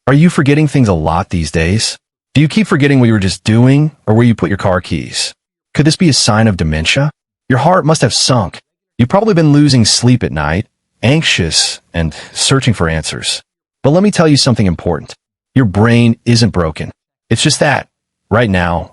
Are you forgetting things a lot these days? Do you keep forgetting what you were just doing or where you put your car keys? Could this be a sign of dementia? Your heart must have sunk. You've probably been losing sleep at night, anxious, and searching for answers. But let me tell you something important. Your brain isn't broken. It's just that, right now,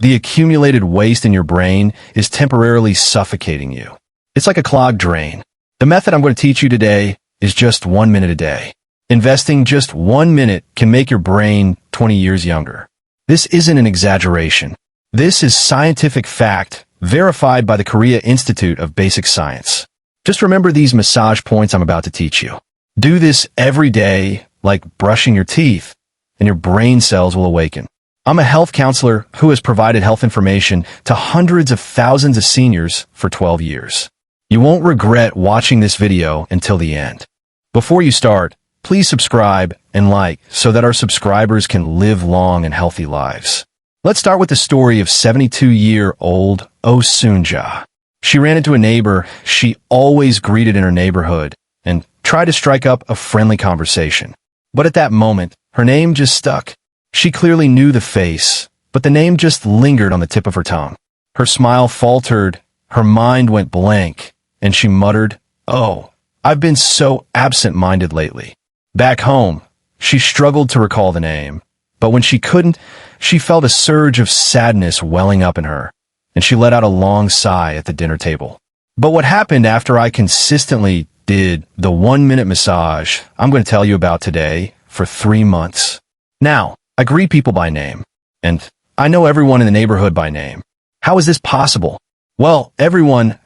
the accumulated waste in your brain is temporarily suffocating you. It's like a clogged drain. The method I'm going to teach you today is just 1 minute a day. Investing just 1 minute can make your brain 20 years younger. This isn't an exaggeration. This is scientific fact verified by the Korea Institute of Basic Science. Just remember these massage points I'm about to teach you. Do this every day, like brushing your teeth, and your brain cells will awaken. I'm a health counselor who has provided health information to hundreds of thousands of seniors for 12 years. You won't regret watching this video until the end. Before you start, please subscribe and like so that our subscribers can live long and healthy lives. Let's start with the story of 72-year-old Oh Soon-ja. She ran into a neighbor she always greeted in her neighborhood and tried to strike up a friendly conversation. But at that moment, her name just stuck. She clearly knew the face, but the name just lingered on the tip of her tongue. Her smile faltered, her mind went blank, and she muttered, "Oh, I've been so absent-minded lately." Back home, she struggled to recall the name, but when she couldn't, she felt a surge of sadness welling up in her, and she let out a long sigh at the dinner table. But what happened after I consistently did the 1-minute massage I'm going to tell you about today for 3 months? Now, I greet people by name, and I know everyone in the neighborhood by name. How is this possible? Well,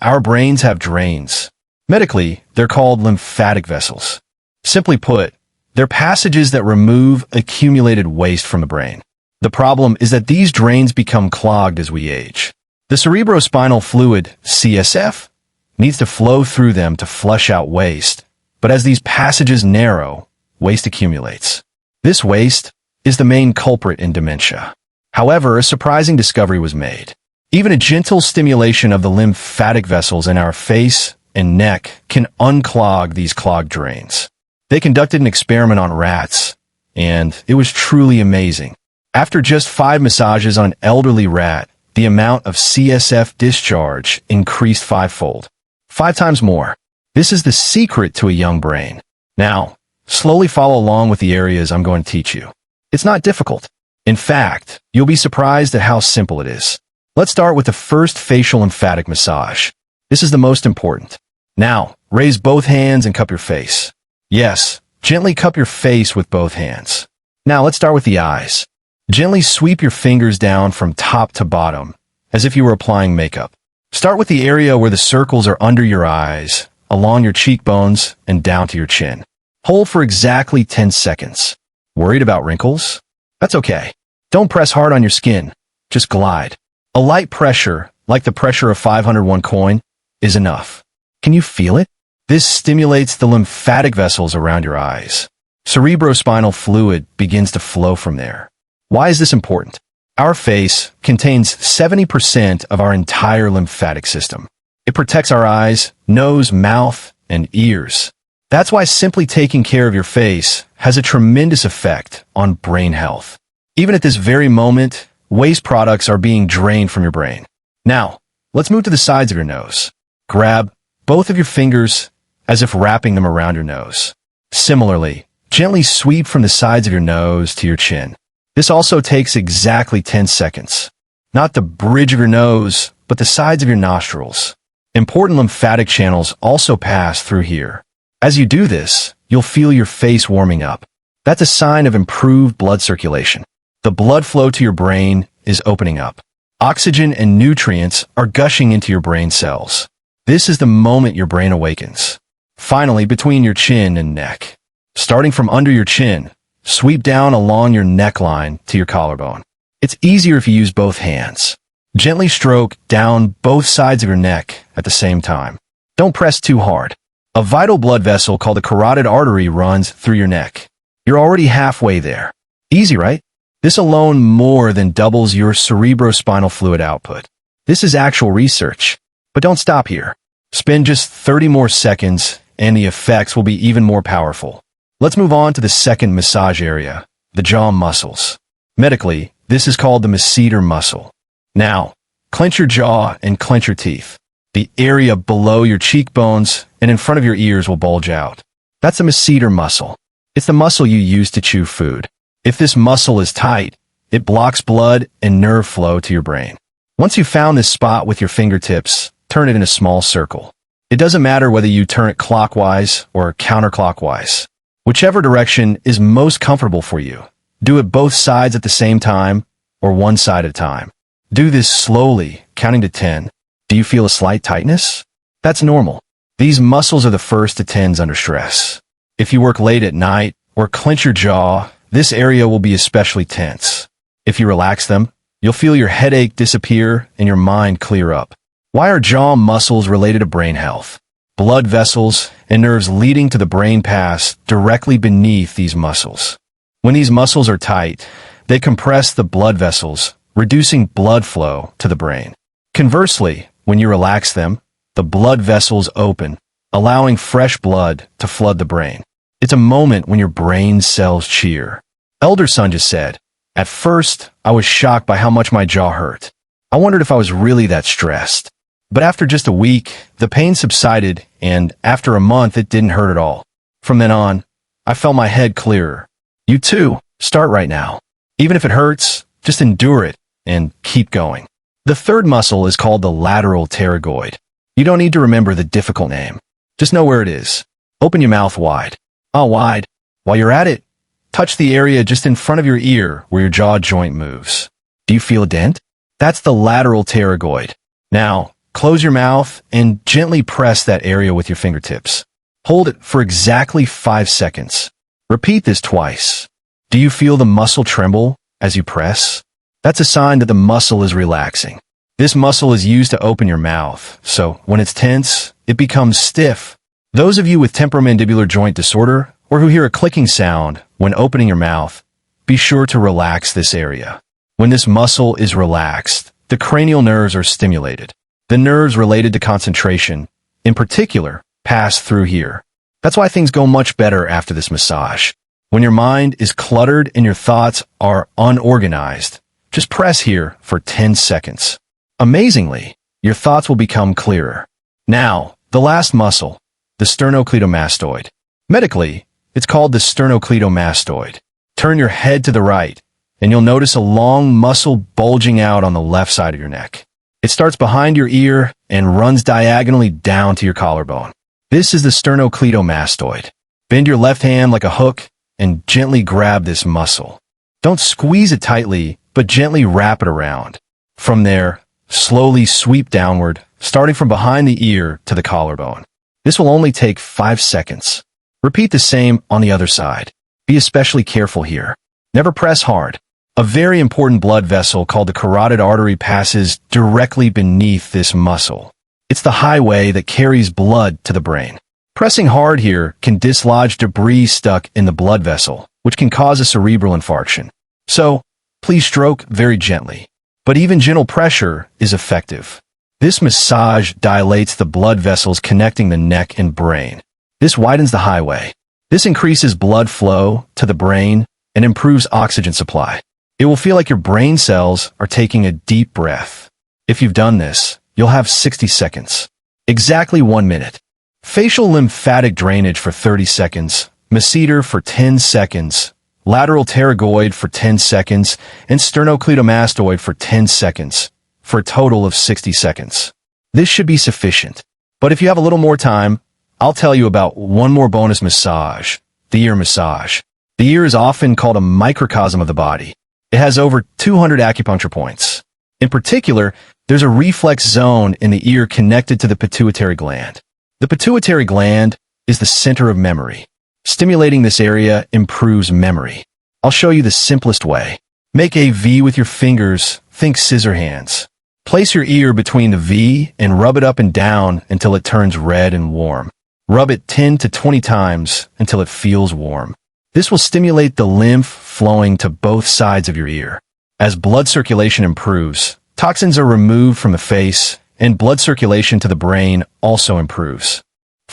our brains have drains. Medically, they're called lymphatic vessels. Simply put, they're passages that remove accumulated waste from the brain. The problem is that these drains become clogged as we age. The cerebrospinal fluid, CSF, needs to flow through them to flush out waste, but as these passages narrow, waste accumulates. This waste is the main culprit in dementia. However, a surprising discovery was made. Even a gentle stimulation of the lymphatic vessels in our face and neck can unclog these clogged drains. They conducted an experiment on rats, and it was truly amazing. After just 5 massages on an elderly rat, the amount of CSF discharge increased 5-fold. 5 times more. This is the secret to a young brain. Now, slowly follow along with the areas I'm going to teach you. It's not difficult. In fact, you'll be surprised at how simple it is. Let's start with the first facial lymphatic massage. This is the most important. Now, raise both hands and cup your face. Yes, gently cup your face with both hands. Now let's start with the eyes. Gently sweep your fingers down from top to bottom, as if you were applying makeup. Start with the area where the circles are under your eyes, along your cheekbones, and down to your chin. Hold for exactly 10 seconds. Worried about wrinkles? That's okay. Don't press hard on your skin. Just glide. A light pressure, like the pressure of 501 coin, is enough. Can you feel it? This stimulates the lymphatic vessels around your eyes. Cerebrospinal fluid begins to flow from there. Why is this important? Our face contains 70% of our entire lymphatic system. It protects our eyes, nose, mouth, and ears. That's why simply taking care of your face has a tremendous effect on brain health. Even at this very moment, waste products are being drained from your brain. Now, let's move to the sides of your nose. Grab both of your fingers as if wrapping them around your nose. Similarly, gently sweep from the sides of your nose to your chin. This also takes exactly 10 seconds. Not the bridge of your nose, but the sides of your nostrils. Important lymphatic channels also pass through here. As you do this, you'll feel your face warming up. That's a sign of improved blood circulation. The blood flow to your brain is opening up. Oxygen and nutrients are gushing into your brain cells. This is the moment your brain awakens. Finally, between your chin and neck. Starting from under your chin, sweep down along your neckline to your collarbone. It's easier if you use both hands. Gently stroke down both sides of your neck at the same time. Don't press too hard. A vital blood vessel called the carotid artery runs through your neck. You're already halfway there. Easy, right? This alone more than doubles your cerebrospinal fluid output. This is actual research. But don't stop here. Spend just 30 more seconds and the effects will be even more powerful. Let's move on to the second massage area, the jaw muscles. Medically, this is called the masseter muscle. Now, clench your jaw and clench your teeth. The area below your cheekbones and in front of your ears will bulge out. That's the masseter muscle. It's the muscle you use to chew food. If this muscle is tight, it blocks blood and nerve flow to your brain. Once you've found this spot with your fingertips, turn it in a small circle. It doesn't matter whether you turn it clockwise or counterclockwise. Whichever direction is most comfortable for you. Do it both sides at the same time or one side at a time. Do this slowly, counting to 10. Do you feel a slight tightness? That's normal. These muscles are the first to tense under stress. If you work late at night or clench your jaw, this area will be especially tense. If you relax them, you'll feel your headache disappear and your mind clear up. Why are jaw muscles related to brain health? Blood vessels and nerves leading to the brain pass directly beneath these muscles. When these muscles are tight, they compress the blood vessels, reducing blood flow to the brain. Conversely, when you relax them, the blood vessels open, allowing fresh blood to flood the brain. It's a moment when your brain cells cheer. Elder son just said, "At first, I was shocked by how much my jaw hurt. I wondered if I was really that stressed. But after just a week, the pain subsided, and after a month, it didn't hurt at all. From then on, I felt my head clearer." You too, start right now. Even if it hurts, just endure it and keep going. The third muscle is called the lateral pterygoid. You don't need to remember the difficult name. Just know where it is. Open your mouth wide. Wide. While you're at it, touch the area just in front of your ear where your jaw joint moves. Do you feel a dent? That's the lateral pterygoid. Now, close your mouth and gently press that area with your fingertips. Hold it for exactly 5 seconds. Repeat this twice. Do you feel the muscle tremble as you press? That's a sign that the muscle is relaxing. This muscle is used to open your mouth, so when it's tense, it becomes stiff. Those of you with temporomandibular joint disorder or who hear a clicking sound when opening your mouth, be sure to relax this area. When this muscle is relaxed, the cranial nerves are stimulated. The nerves related to concentration, in particular, pass through here. That's why things go much better after this massage. When your mind is cluttered and your thoughts are unorganized, just press here for 10 seconds. Amazingly, your thoughts will become clearer. Now, the last muscle, the sternocleidomastoid. Medically, it's called the sternocleidomastoid. Turn your head to the right, and you'll notice a long muscle bulging out on the left side of your neck. It starts behind your ear and runs diagonally down to your collarbone. This is the sternocleidomastoid. Bend your left hand like a hook and gently grab this muscle. Don't squeeze it tightly, but gently wrap it around. From there, slowly sweep downward, starting from behind the ear to the collarbone. This will only take 5 seconds. Repeat the same on the other side. Be especially careful here. Never press hard. A very important blood vessel called the carotid artery passes directly beneath this muscle. It's the highway that carries blood to the brain. Pressing hard here can dislodge debris stuck in the blood vessel, which can cause a cerebral infarction. So, please stroke very gently. But even gentle pressure is effective. This massage dilates the blood vessels connecting the neck and brain. This widens the highway. This increases blood flow to the brain and improves oxygen supply. It will feel like your brain cells are taking a deep breath. If you've done this, you'll have 60 seconds. Exactly 1 minute. Facial lymphatic drainage for 30 seconds, masseter for 10 seconds, lateral pterygoid for 10 seconds, and sternocleidomastoid for 10 seconds, for a total of 60 seconds. This should be sufficient. But if you have a little more time, I'll tell you about one more bonus massage, the ear massage. The ear is often called a microcosm of the body. It has over 200 acupuncture points. In particular, there's a reflex zone in the ear connected to the pituitary gland. The pituitary gland is the center of memory. Stimulating this area improves memory. I'll show you the simplest way. Make a V with your fingers, think scissor hands. Place your ear between the V and rub it up and down until it turns red and warm. Rub it 10 to 20 times until it feels warm. This will stimulate the lymph flowing to both sides of your ear. As blood circulation improves, toxins are removed from the face, and blood circulation to the brain also improves.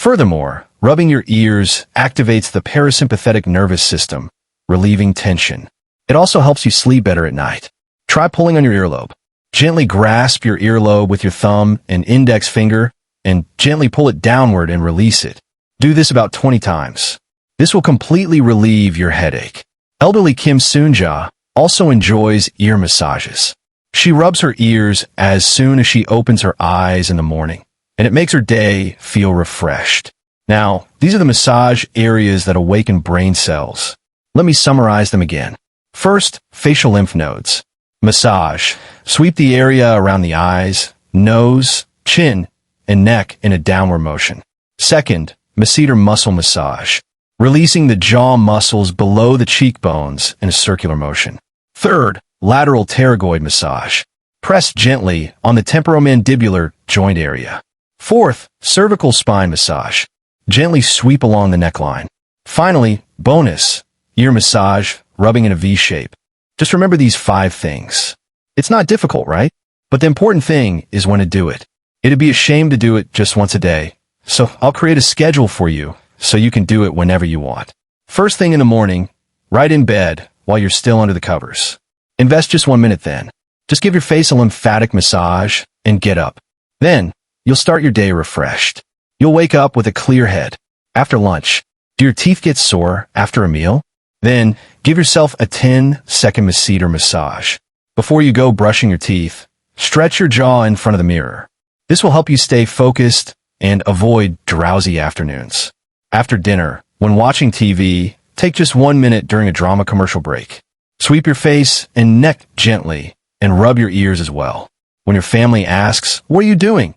Furthermore, rubbing your ears activates the parasympathetic nervous system, relieving tension. It also helps you sleep better at night. Try pulling on your earlobe. Gently grasp your earlobe with your thumb and index finger and gently pull it downward and release it. Do this about 20 times. This will completely relieve your headache. Elderly Kim Soonja also enjoys ear massages. She rubs her ears as soon as she opens her eyes in the morning, and it makes her day feel refreshed. Now, these are the massage areas that awaken brain cells. Let me summarize them again. First, facial lymph nodes. Massage. Sweep the area around the eyes, nose, chin, and neck in a downward motion. Second, masseter muscle massage. Releasing the jaw muscles below the cheekbones in a circular motion. Third, lateral pterygoid massage. Press gently on the temporomandibular joint area. Fourth, cervical spine massage. Gently sweep along the neckline. Finally, bonus, ear massage, rubbing in a V shape. Just remember these 5 things. It's not difficult, right? But the important thing is when to do it. It'd be a shame to do it just once a day. So I'll create a schedule for you so you can do it whenever you want. First thing in the morning, right in bed while you're still under the covers. Invest just 1 minute then. Just give your face a lymphatic massage and get up. Then, you'll start your day refreshed. You'll wake up with a clear head. After lunch, do your teeth get sore after a meal? Then, give yourself a 10-second masseter massage. Before you go brushing your teeth, stretch your jaw in front of the mirror. This will help you stay focused and avoid drowsy afternoons. After dinner, when watching TV, take just 1 minute during a drama commercial break. Sweep your face and neck gently and rub your ears as well. When your family asks, "What are you doing?"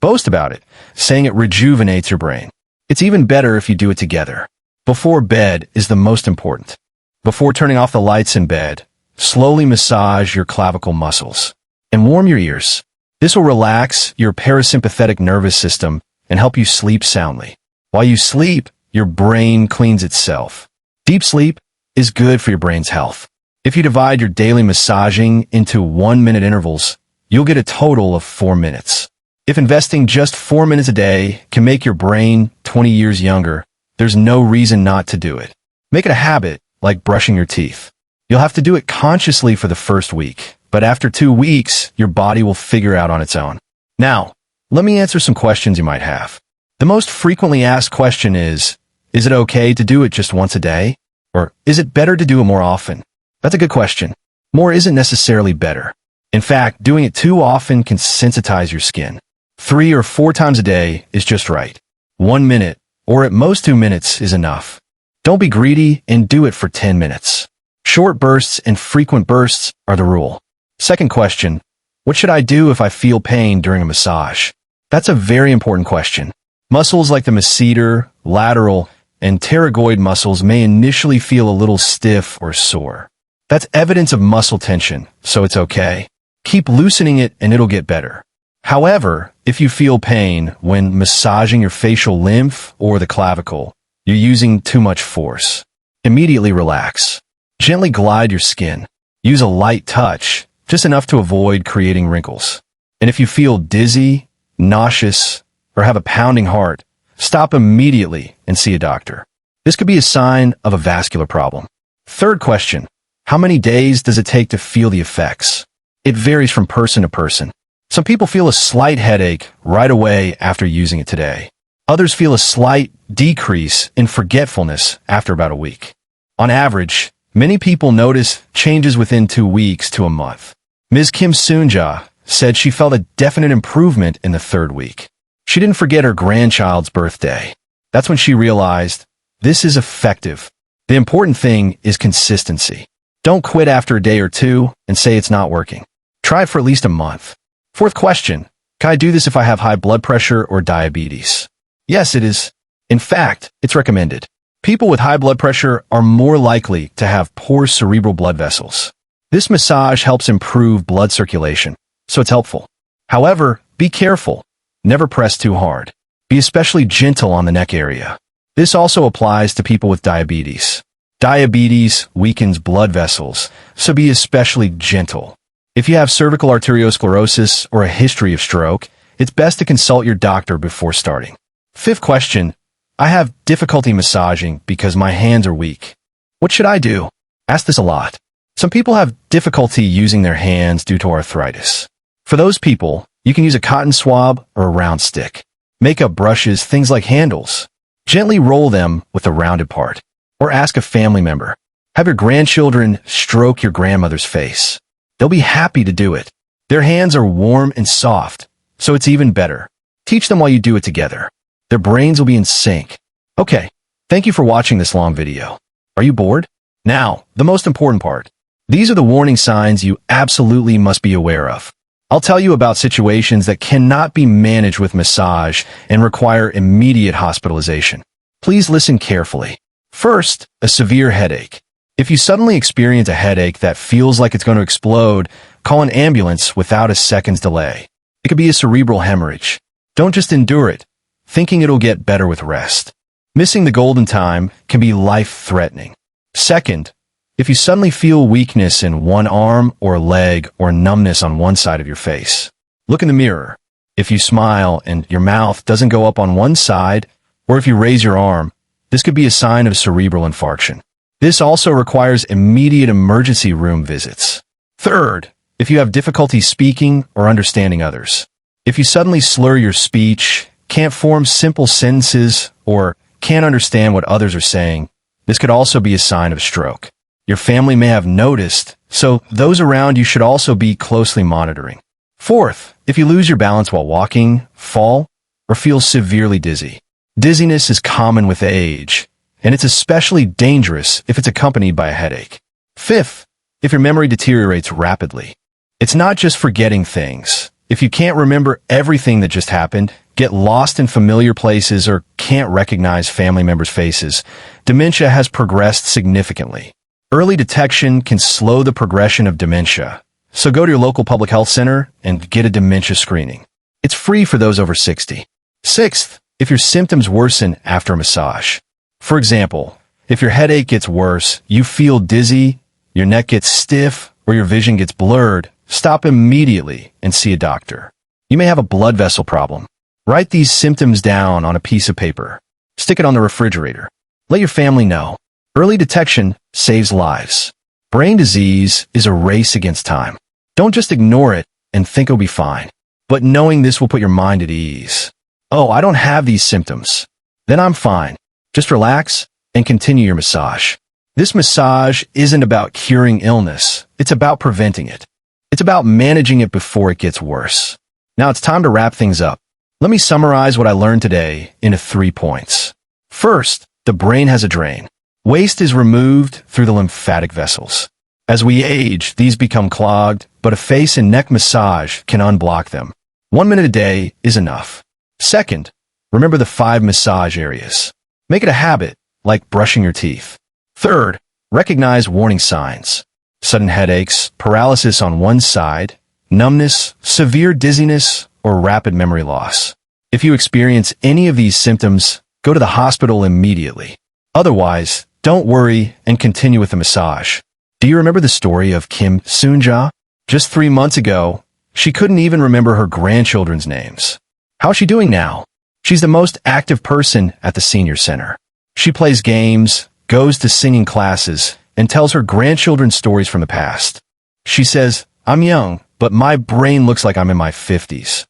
boast about it, saying it rejuvenates your brain. It's even better if you do it together. Before bed is the most important. Before turning off the lights in bed, slowly massage your clavicle muscles and warm your ears. This will relax your parasympathetic nervous system and help you sleep soundly. While you sleep, your brain cleans itself. Deep sleep is good for your brain's health. If you divide your daily massaging into 1-minute intervals, you'll get a total of 4 minutes. If investing just 4 minutes a day can make your brain 20 years younger, there's no reason not to do it. Make it a habit, like brushing your teeth. You'll have to do it consciously for the first week, but after 2 weeks, your body will figure out on its own. Now, let me answer some questions you might have. The most frequently asked question is it okay to do it just once a day? Or is it better to do it more often? That's a good question. More isn't necessarily better. In fact, doing it too often can sensitize your skin. 3 or 4 times a day is just right. 1 minute, or at most 2 minutes, is enough. Don't be greedy and do it for 10 minutes. Short bursts and frequent bursts are the rule. Second question, what should I do if I feel pain during a massage? That's a very important question. Muscles like the masseter, lateral, and pterygoid muscles may initially feel a little stiff or sore. That's evidence of muscle tension, so it's okay. Keep loosening it and it'll get better. However, if you feel pain when massaging your facial lymph or the clavicle, you're using too much force. Immediately relax. Gently glide your skin. Use a light touch, just enough to avoid creating wrinkles. And if you feel dizzy, nauseous, or have a pounding heart, stop immediately and see a doctor. This could be a sign of a vascular problem. Third question, how many days does it take to feel the effects? It varies from person to person. Some people feel a slight headache right away after using it today. Others feel a slight decrease in forgetfulness after about a week. On average, many people notice changes within 2 weeks to a month. Ms. Kim Soonja said she felt a definite improvement in the 3rd week. She didn't forget her grandchild's birthday. That's when she realized this is effective. The important thing is consistency. Don't quit after a day or 2 and say it's not working. Try it for at least a month. Fourth question, can I do this if I have high blood pressure or diabetes? Yes, it is. In fact, it's recommended. People with high blood pressure are more likely to have poor cerebral blood vessels. This massage helps improve blood circulation, so it's helpful. However, be careful. Never press too hard. Be especially gentle on the neck area. This also applies to people with diabetes. Diabetes weakens blood vessels, so be especially gentle. If you have cervical arteriosclerosis or a history of stroke, it's best to consult your doctor before starting. Fifth question. I have difficulty massaging because my hands are weak. What should I do? Ask this a lot. Some people have difficulty using their hands due to arthritis. For those people, you can use a cotton swab or a round stick. Makeup brushes, things like handles. Gently roll them with the rounded part. Or ask a family member. Have your grandchildren stroke your grandmother's face. They'll be happy to do it. Their hands are warm and soft, so it's even better. Teach them while you do it together. Their brains will be in sync. Okay, thank you for watching this long video. Are you bored? Now, the most important part. These are the warning signs you absolutely must be aware of. I'll tell you about situations that cannot be managed with massage and require immediate hospitalization. Please listen carefully. First, a severe headache. If you suddenly experience a headache that feels like it's going to explode, call an ambulance without a second's delay. It could be a cerebral hemorrhage. Don't just endure it, thinking it'll get better with rest. Missing the golden time can be life-threatening. Second, if you suddenly feel weakness in one arm or leg or numbness on one side of your face, look in the mirror. If you smile and your mouth doesn't go up on one side, or if you raise your arm, this could be a sign of cerebral infarction. This also requires immediate emergency room visits. Third, if you have difficulty speaking or understanding others. If you suddenly slur your speech, can't form simple sentences, or can't understand what others are saying, this could also be a sign of stroke. Your family may have noticed, so those around you should also be closely monitoring. Fourth, if you lose your balance while walking, fall, or feel severely dizzy. Dizziness is common with age, and it's especially dangerous if it's accompanied by a headache. Fifth, if your memory deteriorates rapidly. It's not just forgetting things. If you can't remember everything that just happened, get lost in familiar places, or can't recognize family members' faces, dementia has progressed significantly. Early detection can slow the progression of dementia, so go to your local public health center and get a dementia screening. It's free for those over 60. Sixth, if your symptoms worsen after a massage. For example, if your headache gets worse, you feel dizzy, your neck gets stiff, or your vision gets blurred, stop immediately and see a doctor. You may have a blood vessel problem. Write these symptoms down on a piece of paper. Stick it on the refrigerator. Let your family know. Early detection saves lives. Brain disease is a race against time. Don't just ignore it and think it'll be fine. But knowing this will put your mind at ease. Oh, I don't have these symptoms. Then I'm fine. Just relax and continue your massage. This massage isn't about curing illness. It's about preventing it. It's about managing it before it gets worse. Now it's time to wrap things up. Let me summarize what I learned today into 3 points. First, the brain has a drain. Waste is removed through the lymphatic vessels. As we age, these become clogged, but a face and neck massage can unblock them. 1 minute a day is enough. Second, remember the 5 massage areas. Make it a habit, like brushing your teeth. Third, recognize warning signs. Sudden headaches, paralysis on one side, numbness, severe dizziness, or rapid memory loss. If you experience any of these symptoms, go to the hospital immediately. Otherwise, don't worry and continue with the massage. Do you remember the story of Kim Soonja? Just 3 months ago, she couldn't even remember her grandchildren's names. How's she doing now? She's the most active person at the senior center. She plays games, goes to singing classes, and tells her grandchildren stories from the past. She says, "I'm young, but my brain looks like I'm in my 50s.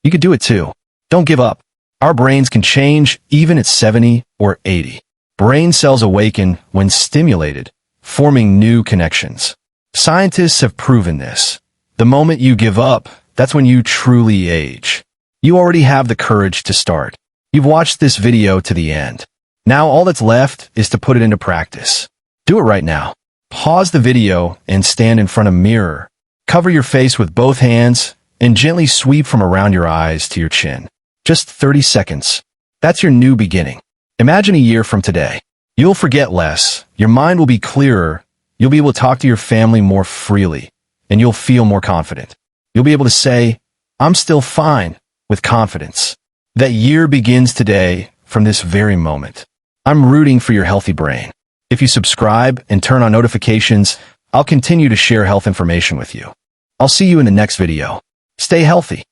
You could do it too. Don't give up. Our brains can change even at 70 or 80. Brain cells awaken when stimulated, forming new connections. Scientists have proven this. The moment you give up, that's when you truly age. You already have the courage to start. You've watched this video to the end. Now all that's left is to put it into practice. Do it right now. Pause the video and stand in front of a mirror. Cover your face with both hands and gently sweep from around your eyes to your chin. Just 30 seconds. That's your new beginning. Imagine a year from today. You'll forget less. Your mind will be clearer. You'll be able to talk to your family more freely, and you'll feel more confident. You'll be able to say, "I'm still fine," with confidence. That year begins today from this very moment. I'm rooting for your healthy brain. If you subscribe and turn on notifications, I'll continue to share health information with you. I'll see you in the next video. Stay healthy.